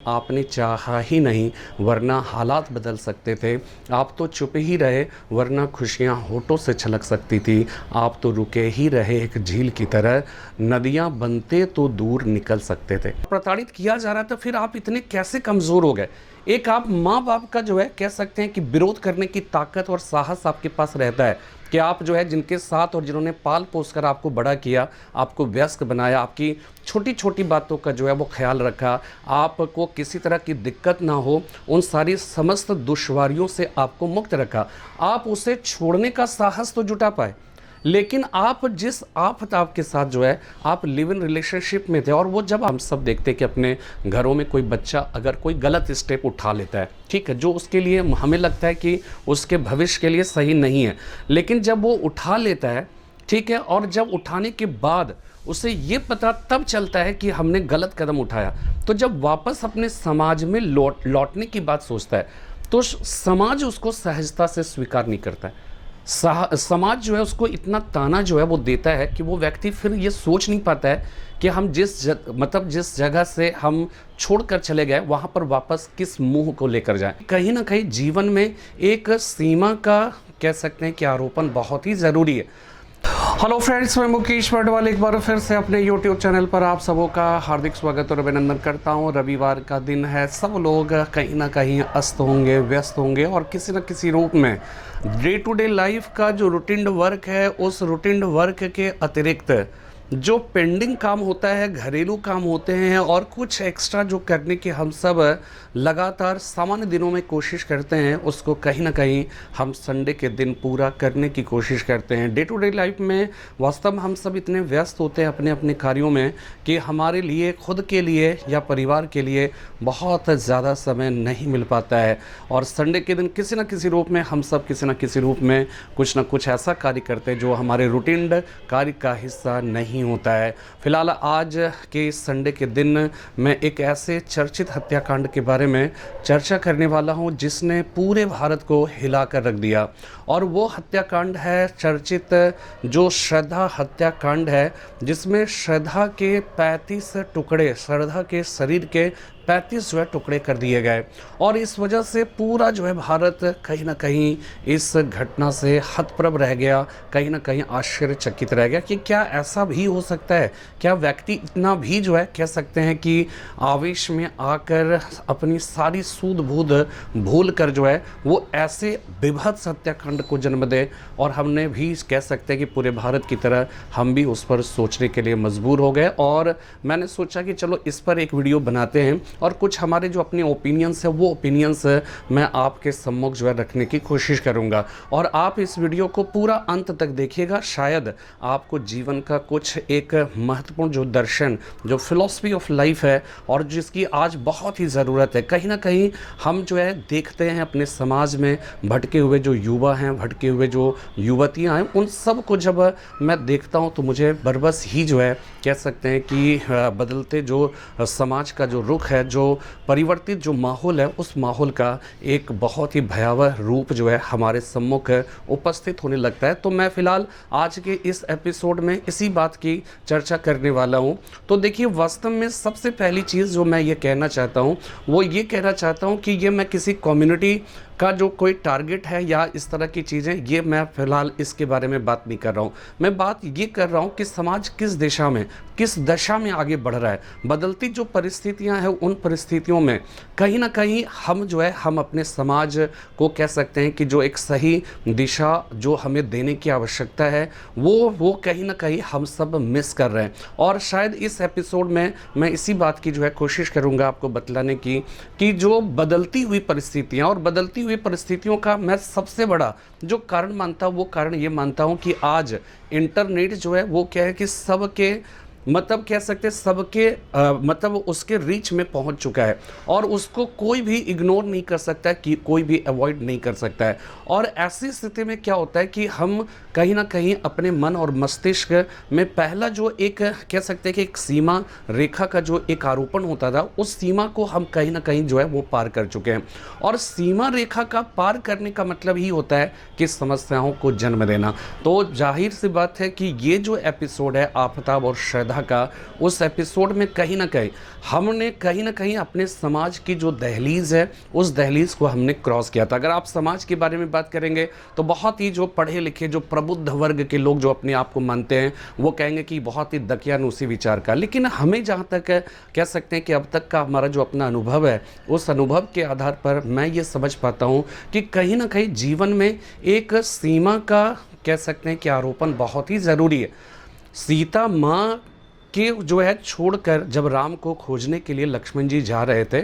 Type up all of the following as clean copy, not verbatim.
आपने चाहा ही नहीं, वरना हालात बदल सकते थे। आप तो चुप ही रहे, वरना खुशियाँ होठों से छलक सकती थी। आप तो रुके ही रहे एक झील की तरह, नदियाँ बनते तो दूर निकल सकते थे। प्रताड़ित किया जा रहा था, फिर आप इतने कैसे कमज़ोर हो गए? एक आप माँ बाप का जो है कह सकते हैं कि विरोध करने की ताकत और साहस आपके पास रहता है कि आप जो है जिनके साथ और जिन्होंने पाल पोस कर आपको बड़ा किया, आपको वयस्क बनाया, आपकी छोटी छोटी बातों का जो है वो ख्याल रखा, आपको किसी तरह की दिक्कत ना हो, उन सारी समस्त दुश्वारियों से आपको मुक्त रखा, आप उसे छोड़ने का साहस तो जुटा पाए। लेकिन आप जिस आफताब के साथ जो है आप लिव इन रिलेशनशिप में थे, और वो जब हम सब देखते हैं कि अपने घरों में कोई बच्चा अगर कोई गलत स्टेप उठा लेता है, ठीक है, जो उसके लिए हमें लगता है कि उसके भविष्य के लिए सही नहीं है, लेकिन जब वो उठा लेता है, ठीक है, और जब उठाने के बाद उसे ये पता तब चलता है कि हमने गलत कदम उठाया, तो जब वापस अपने समाज में लौटने की बात सोचता है, तो समाज उसको सहजता से स्वीकार नहीं करता है। समाज जो है उसको इतना ताना जो है वो देता है कि वो व्यक्ति फिर ये सोच नहीं पाता है कि हम जिस जगह से हम छोड़कर चले गए वहाँ पर वापस किस मुंह को लेकर जाएं। कहीं ना कहीं जीवन में एक सीमा का कह सकते हैं कि आरोपण बहुत ही ज़रूरी है। हेलो फ्रेंड्स, मैं मुकेश वर्डवाल एक बार फिर से अपने यूट्यूब चैनल पर आप सबों का हार्दिक स्वागत और अभिनंदन करता हूं। रविवार का दिन है, सब लोग कहीं ना कहीं अस्त होंगे, व्यस्त होंगे, और किसी न किसी रूप में डे टू डे लाइफ का जो रूटीन वर्क है, उस रूटीन वर्क के अतिरिक्त जो पेंडिंग काम होता है, घरेलू काम होते हैं, और कुछ एक्स्ट्रा जो करने की हम सब लगातार सामान्य दिनों में कोशिश करते हैं, उसको कहीं ना कहीं हम संडे के दिन पूरा करने की कोशिश करते हैं। डे टू डे लाइफ में वास्तव में हम सब इतने व्यस्त होते हैं अपने अपने कार्यों में कि हमारे लिए, खुद के लिए या परिवार के लिए बहुत ज़्यादा समय नहीं मिल पाता है, और संडे के दिन किसी न किसी रूप में हम सब किसी न किसी रूप में कुछ ना कुछ ऐसा कार्य करते हैं जो हमारे रूटीन कार्य का हिस्सा नहीं होता है। फिलहाल आज के संडे के दिन मैं एक ऐसे चर्चित हत्याकांड के बारे में चर्चा करने वाला हूं जिसने पूरे भारत को हिला कर रख दिया, और वो हत्याकांड है चर्चित जो श्रद्धा हत्याकांड है, जिसमें श्रद्धा के 35 टुकड़े, श्रद्धा के शरीर के 35 जो है टुकड़े कर दिए गए, और इस वजह से पूरा जो है भारत कहीं ना कहीं इस घटना से हतप्रभ रह गया, कहीं ना कहीं आश्चर्यचकित रह गया कि क्या ऐसा भी हो सकता है, क्या व्यक्ति इतना भी जो है कह सकते हैं कि आवेश में आकर अपनी सारी सूझ बूझ भूल कर जो है वो ऐसे विभत्स हत्याकांड को जन्म दे। और हमने भी कह सकते हैं कि पूरे भारत की तरह हम भी उस पर सोचने के लिए मजबूर हो गए, और मैंने सोचा कि चलो इस पर एक वीडियो बनाते हैं, और कुछ हमारे जो अपने ओपिनियंस है वो ओपिनियंस मैं आपके सम्मुख जो है रखने की कोशिश करूंगा, और आप इस वीडियो को पूरा अंत तक देखिएगा। शायद आपको जीवन का कुछ एक महत्वपूर्ण जो दर्शन, जो फिलॉसफी ऑफ लाइफ है, और जिसकी आज बहुत ही ज़रूरत है। कहीं ना कहीं हम जो है देखते हैं अपने समाज में भटके हुए जो युवा हैं, भटके हुए जो युवतियां हैं, उन सब को जब मैं देखता हूं तो मुझे बरबस ही जो है कह सकते हैं कि बदलते जो समाज का जो रुख है, जो परिवर्तित जो माहौल है, उस माहौल का एक बहुत ही भयावह रूप जो है हमारे सम्मुख उपस्थित होने लगता है। तो मैं फ़िलहाल आज के इस एपिसोड में इसी बात की चर्चा करने वाला हूं। तो देखिए, वास्तव में सबसे पहली चीज़ जो मैं ये कहना चाहता हूं वो ये कहना चाहता हूं कि ये मैं किसी कम्युनिटी का जो कोई टारगेट है या इस तरह की चीज़ें, ये मैं फ़िलहाल इसके बारे में बात नहीं कर रहा हूँ। मैं बात ये कर रहा हूँ कि समाज किस दिशा में, किस दशा में आगे बढ़ रहा है। बदलती जो परिस्थितियाँ हैं, उन परिस्थितियों में कहीं ना कहीं हम जो है हम अपने समाज को कह सकते हैं कि जो एक सही दिशा जो हमें देने की आवश्यकता है वो कहीं ना कहीं हम सब मिस कर रहे हैं। और शायद इस एपिसोड में मैं इसी बात की जो है कोशिश करूँगा आपको बतलाने की कि जो बदलती हुई परिस्थितियाँ, और बदलती हुई परिस्थितियों का मैं सबसे बड़ा जो कारण मानता हूँ, वो कारण ये मानता हूँ कि आज इंटरनेट जो है वो क्या है कि सबके मतलब कह सकते हैं सबके मतलब उसके रीच में पहुंच चुका है, और उसको कोई भी इग्नोर नहीं कर सकता है, कि कोई भी अवॉइड नहीं कर सकता है। और ऐसी स्थिति में क्या होता है कि हम कहीं ना कहीं अपने मन और मस्तिष्क में पहला जो एक कह सकते हैं कि एक सीमा रेखा का जो एक आरोपण होता था, उस सीमा को हम कहीं ना कहीं जो है वो पार कर चुके हैं। और सीमा रेखा का पार करने का मतलब ही होता है कि समस्याओं को जन्म देना। तो जाहिर सी बात है कि ये जो एपिसोड है आफताब और श्रद्धा श्रद्धा का उस एपिसोड में कहीं न कहीं अपने समाज की जो दहलीज़ है, उस दहलीज़ को हमने क्रॉस किया था। अगर आप समाज के बारे में बात करेंगे तो बहुत ही जो पढ़े लिखे, जो प्रबुद्ध वर्ग के लोग जो अपने आप को मानते हैं, वो कहेंगे कि बहुत ही दकियानूसी विचार का। लेकिन हमें जहाँ तक कह सकते हैं कि अब तक का हमारा जो अपना अनुभव है, उस अनुभव के आधार पर मैं ये समझ पाता हूँ कि कहीं न कहीं जीवन में एक सीमा का कह सकते हैं कि आरोपण बहुत ही ज़रूरी है। सीता माँ के जो है छोड़कर जब राम को खोजने के लिए लक्ष्मण जी जा रहे थे,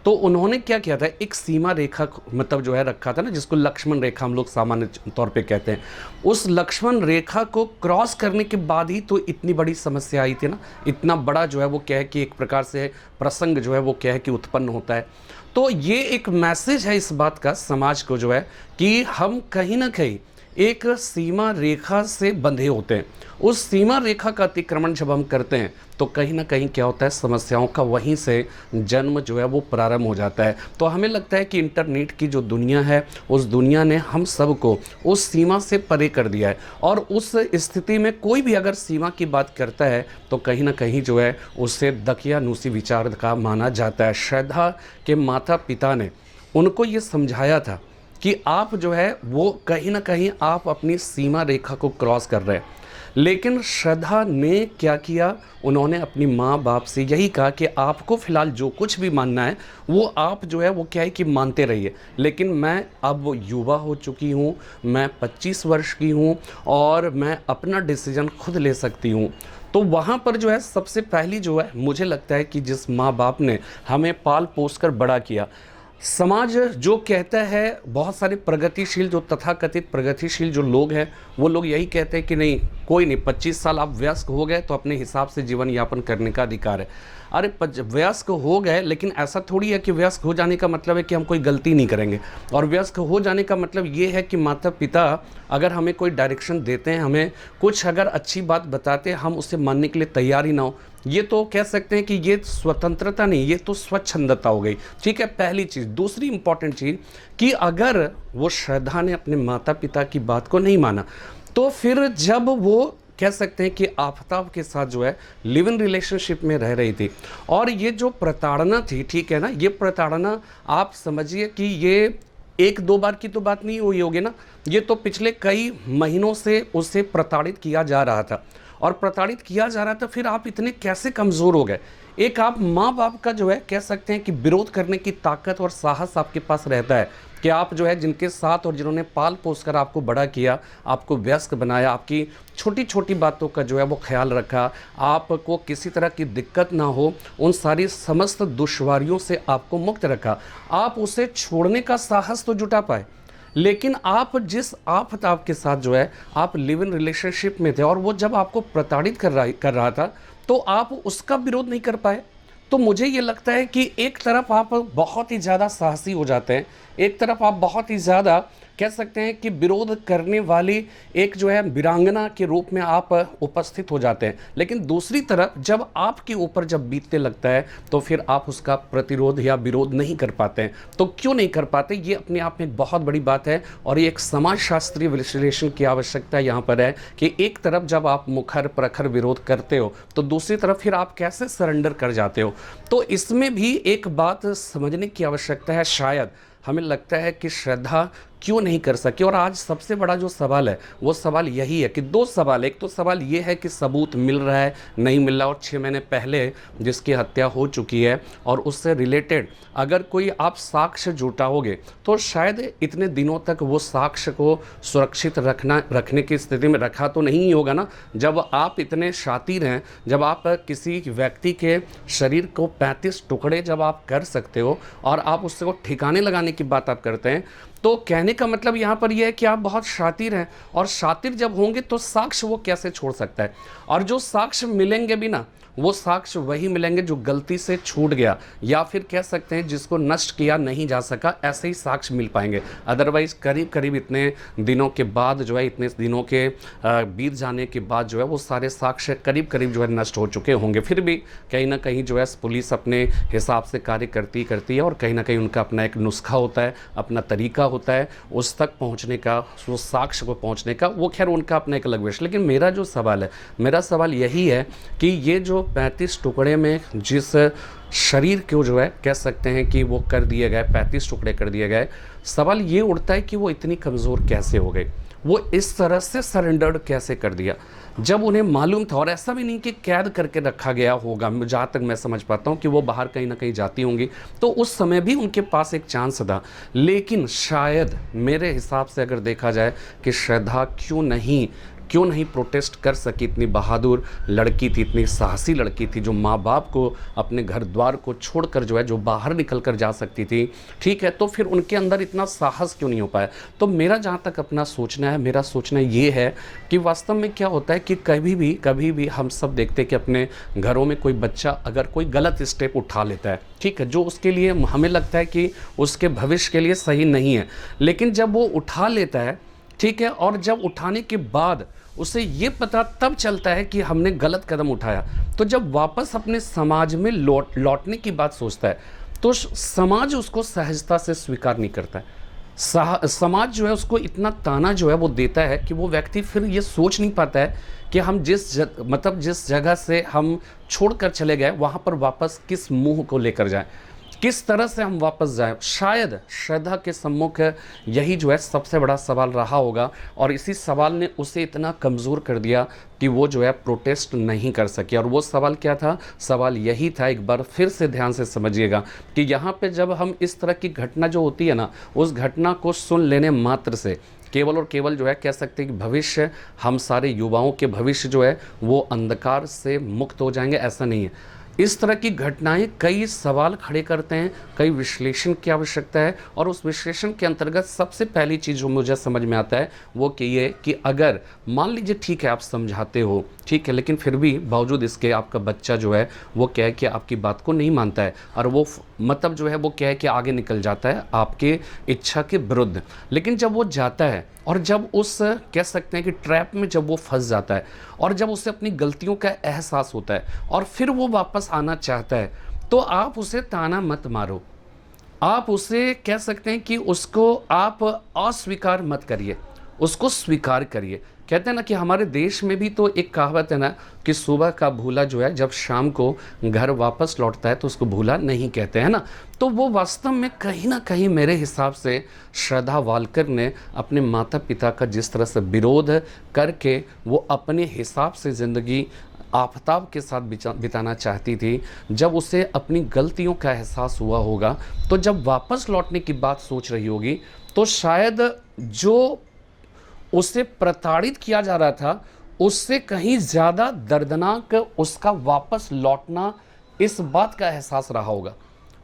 तो उन्होंने क्या किया था, एक सीमा रेखा मतलब जो है रखा था ना, जिसको लक्ष्मण रेखा हम लोग सामान्य तौर पे कहते हैं। उस लक्ष्मण रेखा को क्रॉस करने के बाद ही तो इतनी बड़ी समस्या आई थी ना, इतना बड़ा जो है वो क्या है कि एक प्रकार से प्रसंग जो है वो क्या है कि उत्पन्न होता है। तो ये एक मैसेज है इस बात का समाज को जो है कि हम कहीं ना कहीं एक सीमा रेखा से बंधे होते हैं। उस सीमा रेखा का अतिक्रमण जब हम करते हैं तो कहीं ना कहीं क्या होता है, समस्याओं का वहीं से जन्म जो है वो प्रारंभ हो जाता है। तो हमें लगता है कि इंटरनेट की जो दुनिया है, उस दुनिया ने हम सबको उस सीमा से परे कर दिया है, और उस स्थिति में कोई भी अगर सीमा की बात करता है तो कहीं ना कहीं जो है उससे दकियानूसी विचार का माना जाता है। श्रद्धा के माता पिता ने उनको ये समझाया था कि आप जो है वो कहीं ना कहीं आप अपनी सीमा रेखा को क्रॉस कर रहे हैं। लेकिन श्रद्धा ने क्या किया, उन्होंने अपनी माँ बाप से यही कहा कि आपको फ़िलहाल जो कुछ भी मानना है वो आप जो है वो क्या है कि मानते रहिए, लेकिन मैं अब युवा हो चुकी हूँ, मैं 25 वर्ष की हूँ और मैं अपना डिसीजन खुद ले सकती हूँ। तो वहाँ पर जो है सबसे पहली जो है मुझे लगता है कि जिस माँ बाप ने हमें पाल पोस कर बड़ा किया, समाज जो कहता है, बहुत सारे प्रगतिशील जो तथाकथित प्रगतिशील जो लोग हैं वो लोग यही कहते हैं कि नहीं, कोई नहीं, 25 साल आप वयस्क हो गए तो अपने हिसाब से जीवन यापन करने का अधिकार है। अरे वयस्क हो गए, लेकिन ऐसा थोड़ी है कि वयस्क हो जाने का मतलब है कि हम कोई गलती नहीं करेंगे, और वयस्क हो जाने का मतलब ये है कि माता पिता अगर हमें कोई डायरेक्शन देते हैं, हमें कुछ अगर अच्छी बात बताते हैं, हम उसे मानने के लिए तैयार ही ना हो, ये तो कह सकते हैं कि ये स्वतंत्रता नहीं, ये तो स्वच्छंदता हो गई। ठीक है, पहली चीज़। दूसरी इंपॉर्टेंट चीज़ कि अगर वो श्रद्धा ने अपने माता पिता की बात को नहीं माना, तो फिर जब वो कह सकते हैं कि आफताब के साथ जो है लिव इन रिलेशनशिप में रह रही थी, और ये जो प्रताड़ना थी, ठीक है ना, ये प्रताड़ना आप समझिए कि ये एक दो बार की तो बात नहीं हुई होगी ना, ये तो पिछले कई महीनों से उसे प्रताड़ित किया जा रहा था, और प्रताड़ित किया जा रहा था। फिर आप इतने कैसे कमज़ोर हो गए? एक आप माँ बाप का जो है कह सकते हैं कि विरोध करने की ताकत और साहस आपके पास रहता है कि आप जो है जिनके साथ और जिन्होंने पाल पोस कर आपको बड़ा किया, आपको वयस्क बनाया, आपकी छोटी छोटी बातों का जो है वो ख्याल रखा, आपको किसी तरह की दिक्कत ना हो, उन सारी समस्त दुश्वारियों से आपको मुक्त रखा, आप उसे छोड़ने का साहस तो जुटा पाए। लेकिन आप जिस आफताब के साथ जो है आप लिव इन रिलेशनशिप में थे, और वो जब आपको प्रताड़ित कर रहा था, तो आप उसका विरोध नहीं कर पाए। तो मुझे ये लगता है कि एक तरफ आप बहुत ही ज़्यादा साहसी हो जाते हैं, एक तरफ आप बहुत ही ज़्यादा कह सकते हैं कि विरोध करने वाली एक जो है वीरांगना के रूप में आप उपस्थित हो जाते हैं, लेकिन दूसरी तरफ जब आपके ऊपर जब बीतने लगता है तो फिर आप उसका प्रतिरोध या विरोध नहीं कर पाते हैं। तो क्यों नहीं कर पाते, ये अपने आप में एक बहुत बड़ी बात है, और ये एक समाजशास्त्रीय विश्लेषण की आवश्यकता यहाँ पर है कि एक तरफ जब आप मुखर प्रखर विरोध करते हो तो दूसरी तरफ फिर आप कैसे सरेंडर कर जाते हो। तो इसमें भी एक बात समझने की आवश्यकता है। शायद हमें लगता है कि श्रद्धा क्यों नहीं कर सके, और आज सबसे बड़ा जो सवाल है वो सवाल यही है कि दो सवाल, एक तो सवाल ये है कि सबूत मिल रहा है नहीं मिल रहा, और 6 महीने पहले जिसकी हत्या हो चुकी है और उससे रिलेटेड अगर कोई आप साक्ष्य जुटाओगे तो शायद इतने दिनों तक वो साक्ष्य को सुरक्षित रखने की स्थिति में रखा तो नहीं होगा ना। जब आप इतने शातिर हैं, जब आप किसी व्यक्ति के शरीर को 35 टुकड़े जब आप कर सकते हो और आप उससे को ठिकाने लगाने की बात आप करते हैं, तो कहने का मतलब यहाँ पर यह है कि आप बहुत शातिर हैं, और शातिर जब होंगे तो साक्ष्य वो कैसे छोड़ सकता है, और जो साक्ष्य मिलेंगे भी ना वो साक्ष्य वही मिलेंगे जो गलती से छूट गया, या फिर कह सकते हैं जिसको नष्ट किया नहीं जा सका, ऐसे ही साक्ष्य मिल पाएंगे। अदरवाइज करीब करीब इतने दिनों के बाद जो है, इतने दिनों के बीत जाने के बाद जो है वो सारे साक्ष्य करीब करीब जो है नष्ट हो चुके होंगे। फिर भी कहीं ना कहीं जो है पुलिस अपने हिसाब से कार्य करती है, और कहीं ना कहीं उनका अपना एक नुस्खा होता है, अपना तरीका होता है उस तक पहुंचने का, उस साक्ष्य को पहुंचने का। वो खैर उनका अपना एक अलग विषय। लेकिन मेरा जो सवाल है, मेरा सवाल यही है कि ये जो 35 टुकड़े में जिस शरीर को जो है कह सकते हैं कि वो कर दिए गए, 35 टुकड़े कर दिए गए, सवाल ये उठता है कि वो इतनी कमज़ोर कैसे हो गए, वो इस तरह से सरेंडर्ड कैसे कर दिया जब उन्हें मालूम था। और ऐसा भी नहीं कि कैद करके रखा गया होगा, जहाँ तक मैं समझ पाता हूँ कि वो बाहर कहीं ना कहीं जाती होंगी, तो उस समय भी उनके पास एक चांस था। लेकिन शायद मेरे हिसाब से अगर देखा जाए कि श्रद्धा क्यों नहीं प्रोटेस्ट कर सकी, इतनी बहादुर लड़की थी, इतनी साहसी लड़की थी, जो माँ बाप को अपने घर द्वार को छोड़कर जो है जो बाहर निकल कर जा सकती थी, ठीक है, तो फिर उनके अंदर इतना साहस क्यों नहीं हो पाया। तो मेरा जहाँ तक अपना सोचना है, मेरा सोचना ये है कि वास्तव में क्या होता है कि कभी भी हम सब देखते हैं कि अपने घरों में कोई बच्चा अगर कोई गलत स्टेप उठा लेता है, ठीक है, जो उसके लिए हमें लगता है कि उसके भविष्य के लिए सही नहीं है, लेकिन जब वो उठा लेता है, ठीक है, और जब उठाने के बाद उसे ये पता तब चलता है कि हमने गलत कदम उठाया, तो जब वापस अपने समाज में लौटने की बात सोचता है, तो समाज उसको सहजता से स्वीकार नहीं करता है। समाज जो है उसको इतना ताना जो है वो देता है कि वो व्यक्ति फिर ये सोच नहीं पाता है कि हम जिस जगह से हम छोड़कर चले गए वहाँ पर वापस किस मुंह को लेकर जाएं, किस तरह से हम वापस जाएं। शायद श्रद्धा के सम्मुख यही जो है सबसे बड़ा सवाल रहा होगा, और इसी सवाल ने उसे इतना कमज़ोर कर दिया कि वो जो है प्रोटेस्ट नहीं कर सकी। और वो सवाल क्या था? सवाल यही था, एक बार फिर से ध्यान से समझिएगा, कि यहाँ पे जब हम इस तरह की घटना जो होती है ना, उस घटना को सुन लेने मात्र से केवल और केवल जो है कह सकते हैं कि भविष्य, हम सारे युवाओं के भविष्य जो है वो अंधकार से मुक्त हो जाएंगे, ऐसा नहीं है। इस तरह की घटनाएं कई सवाल खड़े करते हैं, कई विश्लेषण की आवश्यकता है, और उस विश्लेषण के अंतर्गत सबसे पहली चीज़ जो मुझे समझ में आता है वो कि ये कि अगर मान लीजिए ठीक है आप समझाते हो, ठीक है, लेकिन फिर भी बावजूद इसके आपका बच्चा जो है वो क्या है कि आपकी बात को नहीं मानता है, और वो मतलब जो है वो क्या है कि आगे निकल जाता है आपके इच्छा के विरुद्ध। लेकिन जब वो जाता है और जब उस कह सकते हैं कि ट्रैप में जब वो फंस जाता है, और जब उसे अपनी गलतियों का एहसास होता है और फिर वो वापस आना चाहता है, तो आप उसे ताना मत मारो, आप उसे कह सकते हैं कि उसको आप अस्वीकार मत करिए, उसको स्वीकार करिए। कहते हैं ना कि हमारे देश में भी तो एक कहावत है ना कि सुबह का भूला जो है जब शाम को घर वापस लौटता है तो उसको भूला नहीं कहते हैं ना। तो वो वास्तव में कहीं ना कहीं मेरे हिसाब से श्रद्धा वालकर ने अपने माता पिता का जिस तरह से विरोध करके वो अपने हिसाब से ज़िंदगी आफताब के साथ बिताना चाहती थी, जब उसे अपनी गलतियों का एहसास हुआ होगा, तो जब वापस लौटने की बात सोच रही होगी, तो शायद जो उसे प्रताड़ित किया जा रहा था उससे कहीं ज़्यादा दर्दनाक उसका वापस लौटना इस बात का एहसास रहा होगा।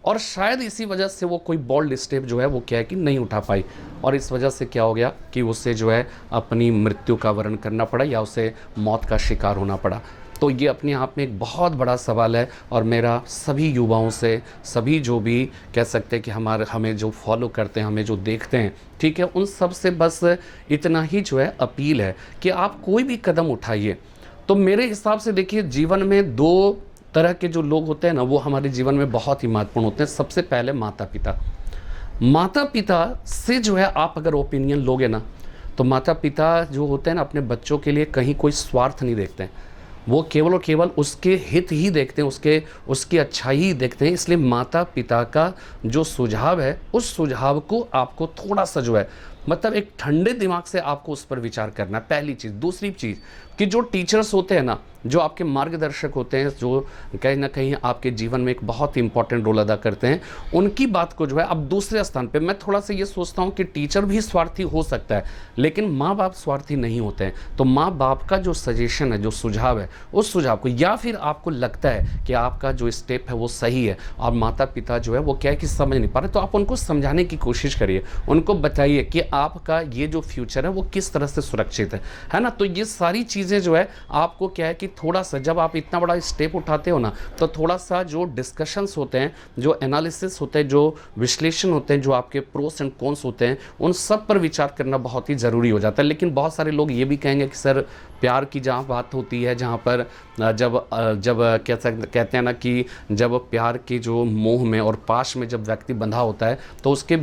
और शायद इसी वजह से वो कोई बोल्ड स्टेप जो है वो क्या है कि नहीं उठा पाई, और इस वजह से क्या हो गया कि उसे जो है अपनी मृत्यु का वर्ण करना पड़ा या उसे मौत का शिकार होना पड़ा। तो ये अपने आप में एक बहुत बड़ा सवाल है, और मेरा सभी युवाओं से, सभी जो भी कह सकते हैं कि हमें जो फॉलो करते हैं, हमें जो देखते हैं, ठीक है, उन सब से बस इतना ही जो है अपील है कि आप कोई भी कदम उठाइए। तो मेरे हिसाब से देखिए, जीवन में दो तरह के जो लोग होते हैं ना, वो हमारे जीवन में बहुत ही महत्वपूर्ण होते हैं। सबसे पहले माता पिता। माता पिता से जो है आप अगर ओपिनियन लोगे ना, तो माता पिता जो होते हैं ना अपने बच्चों के लिए कहीं कोई स्वार्थ नहीं देखते हैं, वो केवल और केवल उसके हित ही देखते हैं, उसकी अच्छाई ही देखते हैं। इसलिए माता पिता का जो सुझाव है, उस सुझाव को आपको थोड़ा सा जो है मतलब एक ठंडे दिमाग से आपको उस पर विचार करना है, पहली चीज़। दूसरी चीज़ कि जो टीचर्स होते हैं ना, जो आपके मार्गदर्शक होते हैं, जो कहीं ना कहीं आपके जीवन में एक बहुत ही इंपॉर्टेंट रोल अदा करते हैं, उनकी बात को जो है अब दूसरे स्थान पे मैं थोड़ा सा ये सोचता हूँ कि टीचर भी स्वार्थी हो सकता है, लेकिन माँ बाप स्वार्थी नहीं होते हैं। तो माँ बाप का जो सजेशन है, जो सुझाव है, उस सुझाव को, या फिर आपको लगता है कि आपका जो स्टेप है वो सही है और माता पिता जो है वो क्या है कि समझ नहीं पा रहे, तो आप उनको समझाने की कोशिश करिए, उनको बताइए कि आपका ये जो फ्यूचर है वो किस तरह से सुरक्षित है ना। तो ये सारी चीज़ चीज़ें जो है आपको क्या है कि थोड़ा-सा जब आप इतना बड़ा स्टेप उठाते हो ना, तो थोड़ा-सा जो डिस्कशंस होते हैं, जो एनालिसिस होते हैं, जो विश्लेषण होते हैं, जो आपके प्रोस एंड कॉन्स होते हैं, उन सब पर विचार करना बहुत ही ज़रूरी हो जाता है। लेकिन बहुत सारे लोग ये भी कहेंगे कि सर प्यार की जहाँ बात होती है, जहाँ पर जब कहते हैं ना कि जब प्यार के जो मोह में और पाश में जब व्यक्ति बंधा होता है, तो उसके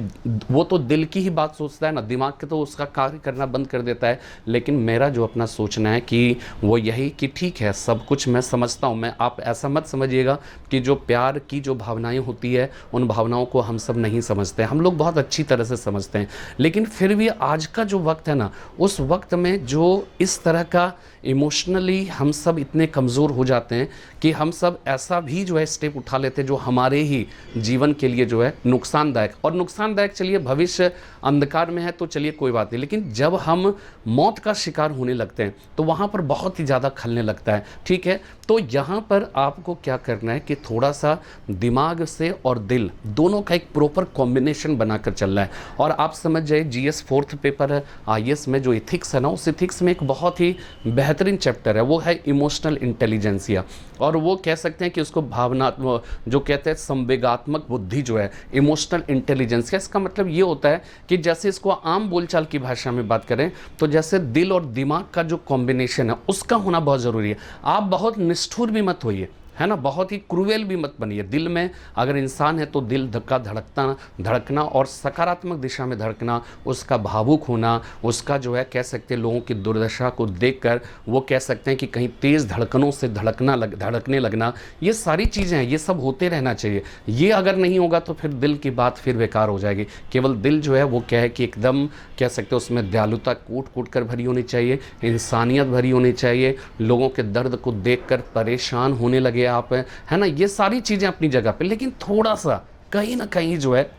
वो तो दिल की ही बात सोचता है ना, दिमाग के तो उसका कार्य करना बंद कर देता है। लेकिन मेरा जो अपना सोचना है कि वो यही कि ठीक है, सब कुछ मैं समझता हूँ, मैं आप ऐसा मत समझिएगा कि जो प्यार की जो भावनाएं होती है, उन भावनाओं को हम सब नहीं समझते, हम लोग बहुत अच्छी तरह से समझते हैं। लेकिन फिर भी आज का जो वक्त है ना, उस वक्त में जो इस तरह का इमोशनली हम सब इतने कमज़ोर हो जाते हैं कि हम सब ऐसा भी जो है स्टेप उठा लेते हैं जो हमारे ही जीवन के लिए जो है नुकसानदायक, और नुकसानदायक चलिए भविष्य अंधकार में है तो चलिए कोई बात नहीं, लेकिन जब हम मौत का शिकार होने लगते हैं तो वहाँ पर बहुत ही ज़्यादा खलने लगता है। ठीक है, तो यहाँ पर आपको क्या करना है कि थोड़ा सा दिमाग से और दिल दोनों का एक प्रॉपर कॉम्बिनेशन बनाकर चलना है। और आप समझ जाइए GS 4th पेपर है IAS में, जो इथिक्स है ना, उस इथिक्स में एक बहुत ही बेहतरीन चैप्टर है, वो है इमोशनल इंटेलिजेंसिया। और वो कह सकते हैं कि उसको भावनात्मक, जो कहते हैं संवेगात्मक बुद्धि जो है, इमोशनल इंटेलिजेंसिया, इसका मतलब ये होता है कि जैसे इसको आम बोलचाल की भाषा में बात करें तो जैसे दिल और दिमाग का जो कॉम्बिनेशन है उसका होना बहुत ज़रूरी है। आप बहुत निष्ठुर भी मत होइए, है ना, बहुत ही क्रूएल भी मत बनिए। दिल में अगर इंसान है तो दिल का धड़कना और सकारात्मक दिशा में धड़कना, उसका भावुक होना, उसका जो है कह सकते हैं लोगों की दुर्दशा को देखकर वो कह सकते हैं कि कहीं तेज़ धड़कनों से धड़कने लगना, ये सारी चीज़ें हैं, ये सब होते रहना चाहिए। ये अगर नहीं होगा तो फिर दिल की बात फिर बेकार हो जाएगी। केवल दिल जो है वो क्या है कि एकदम कह सकते हैं उसमें दयालुता कूट कर भरी होनी चाहिए, इंसानियत भरी होनी चाहिए, लोगों के दर्द को देखकर परेशान होने लगे आप, है ना, ये सारी चीज़ें अपनी जगह पे। लेकिन थोड़ा सा कहीं ना कहीं जो है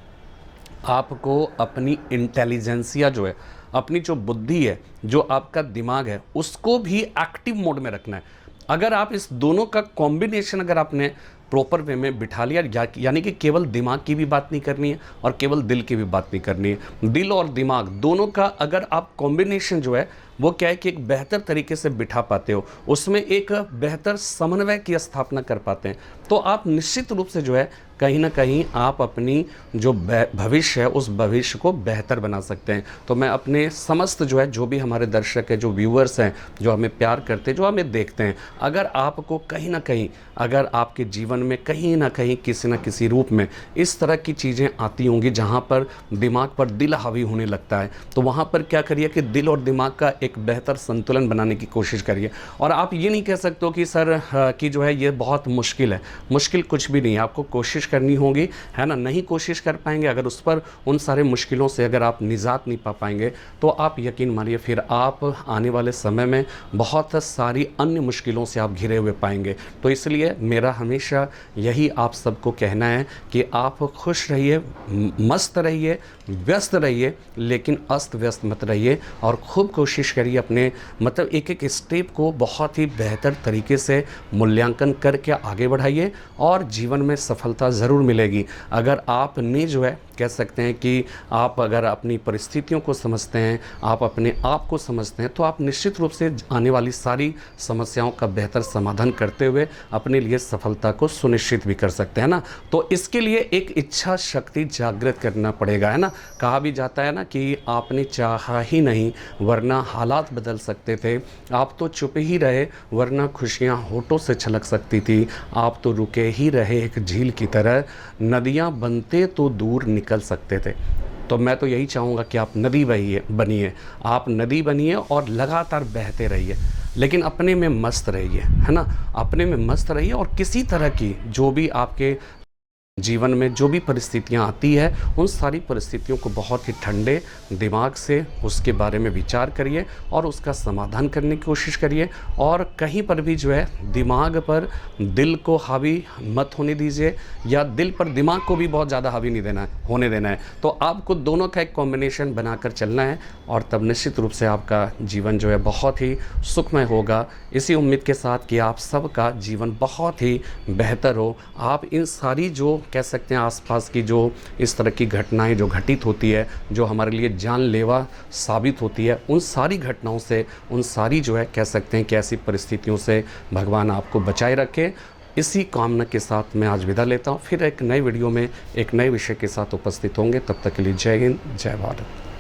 आपको अपनी इंटेलिजेंसिया जो है, अपनी जो बुद्धि है, जो आपका दिमाग है, उसको भी एक्टिव मोड में रखना है। अगर आप इस दोनों का कॉम्बिनेशन अगर आपने प्रॉपर वे में बिठा लिया, यानी कि केवल दिमाग की भी बात नहीं करनी है और केवल दिल की भी बात नहीं करनी है, दिल और दिमाग दोनों का अगर आप कॉम्बिनेशन जो है वो क्या है कि एक बेहतर तरीके से बिठा पाते हो, उसमें एक बेहतर समन्वय की स्थापना कर पाते हैं, तो आप निश्चित रूप से जो है कहीं ना कहीं आप अपनी जो भविष्य है उस भविष्य को बेहतर बना सकते हैं। तो मैं अपने समस्त जो है, जो भी हमारे दर्शक है, जो व्यूअर्स हैं, जो हमें प्यार करते हैं, जो हमें देखते हैं, अगर आपको कहीं ना कहीं, अगर आपके जीवन में कहीं ना कहीं किसी न किसी रूप में इस तरह की चीज़ें आती होंगी जहाँ पर दिमाग पर दिल हावी होने लगता है, तो वहाँ पर क्या करिए कि दिल और दिमाग का एक बेहतर संतुलन बनाने की कोशिश करिए। और आप ये नहीं कह सकते हो कि सर कि जो है ये बहुत मुश्किल है, मुश्किल कुछ भी नहीं है, आपको कोशिश करनी होगी, है ना। नहीं कोशिश कर पाएंगे, अगर उस पर उन सारे मुश्किलों से अगर आप निजात नहीं पा पाएंगे तो आप यकीन मानिए फिर आप आने वाले समय में बहुत सारी अन्य मुश्किलों से आप घिरे हुए पाएंगे। तो इसलिए मेरा हमेशा यही आप सबको कहना है कि आप खुश रहिए, मस्त रहिए, व्यस्त रहिए, लेकिन अस्त व्यस्त मत रहिए, और खूब कोशिश करिए अपने मतलब एक एक स्टेप को बहुत ही बेहतर तरीके से मूल्यांकन करके आगे बढ़ाइए और जीवन में सफलता ज़रूर मिलेगी। अगर आपने जो है कह सकते हैं कि आप अगर अपनी परिस्थितियों को समझते हैं, आप अपने आप को समझते हैं, तो आप निश्चित रूप से आने वाली सारी समस्याओं का बेहतर समाधान करते हुए अपने लिए सफलता को सुनिश्चित भी कर सकते हैं ना। तो इसके लिए एक इच्छा शक्ति जागृत करना पड़ेगा, है ना। कहा भी जाता है ना कि आपने चाहा ही नहीं वरना हालात बदल सकते थे, आप तो चुप ही रहे वरना खुशियाँ होठों से छलक सकती थी, आप तो रुके ही रहे एक झील की तरह, नदियाँ बनते तो दूर निकल सकते थे। तो मैं तो यही चाहूँगा कि आप नदी बनिए, आप नदी बनिए और लगातार बहते रहिए, लेकिन अपने में मस्त रहिए, है ना, अपने में मस्त रहिए। और किसी तरह की जो भी आपके जीवन में जो भी परिस्थितियां आती है, उन सारी परिस्थितियों को बहुत ही ठंडे दिमाग से उसके बारे में विचार करिए और उसका समाधान करने की कोशिश करिए। और कहीं पर भी जो है दिमाग पर दिल को हावी मत होने दीजिए, या दिल पर दिमाग को भी बहुत ज़्यादा हावी नहीं होने देना है। तो आपको दोनों का एक कॉम्बिनेशन बनाकर चलना है, और तब निश्चित रूप से आपका जीवन जो है बहुत ही सुखमय होगा। इसी उम्मीद के साथ कि आप सबका जीवन बहुत ही बेहतर हो, आप इन सारी जो कह सकते हैं आसपास की जो इस तरह की घटनाएं जो घटित होती है, जो हमारे लिए जानलेवा साबित होती है, उन सारी घटनाओं से, उन सारी जो है कह सकते हैं कि ऐसी परिस्थितियों से भगवान आपको बचाए रखे। इसी कामना के साथ मैं आज विदा लेता हूँ। फिर एक नए वीडियो में एक नए विषय के साथ उपस्थित होंगे। तब तक के लिए जय हिंद, जय भारत।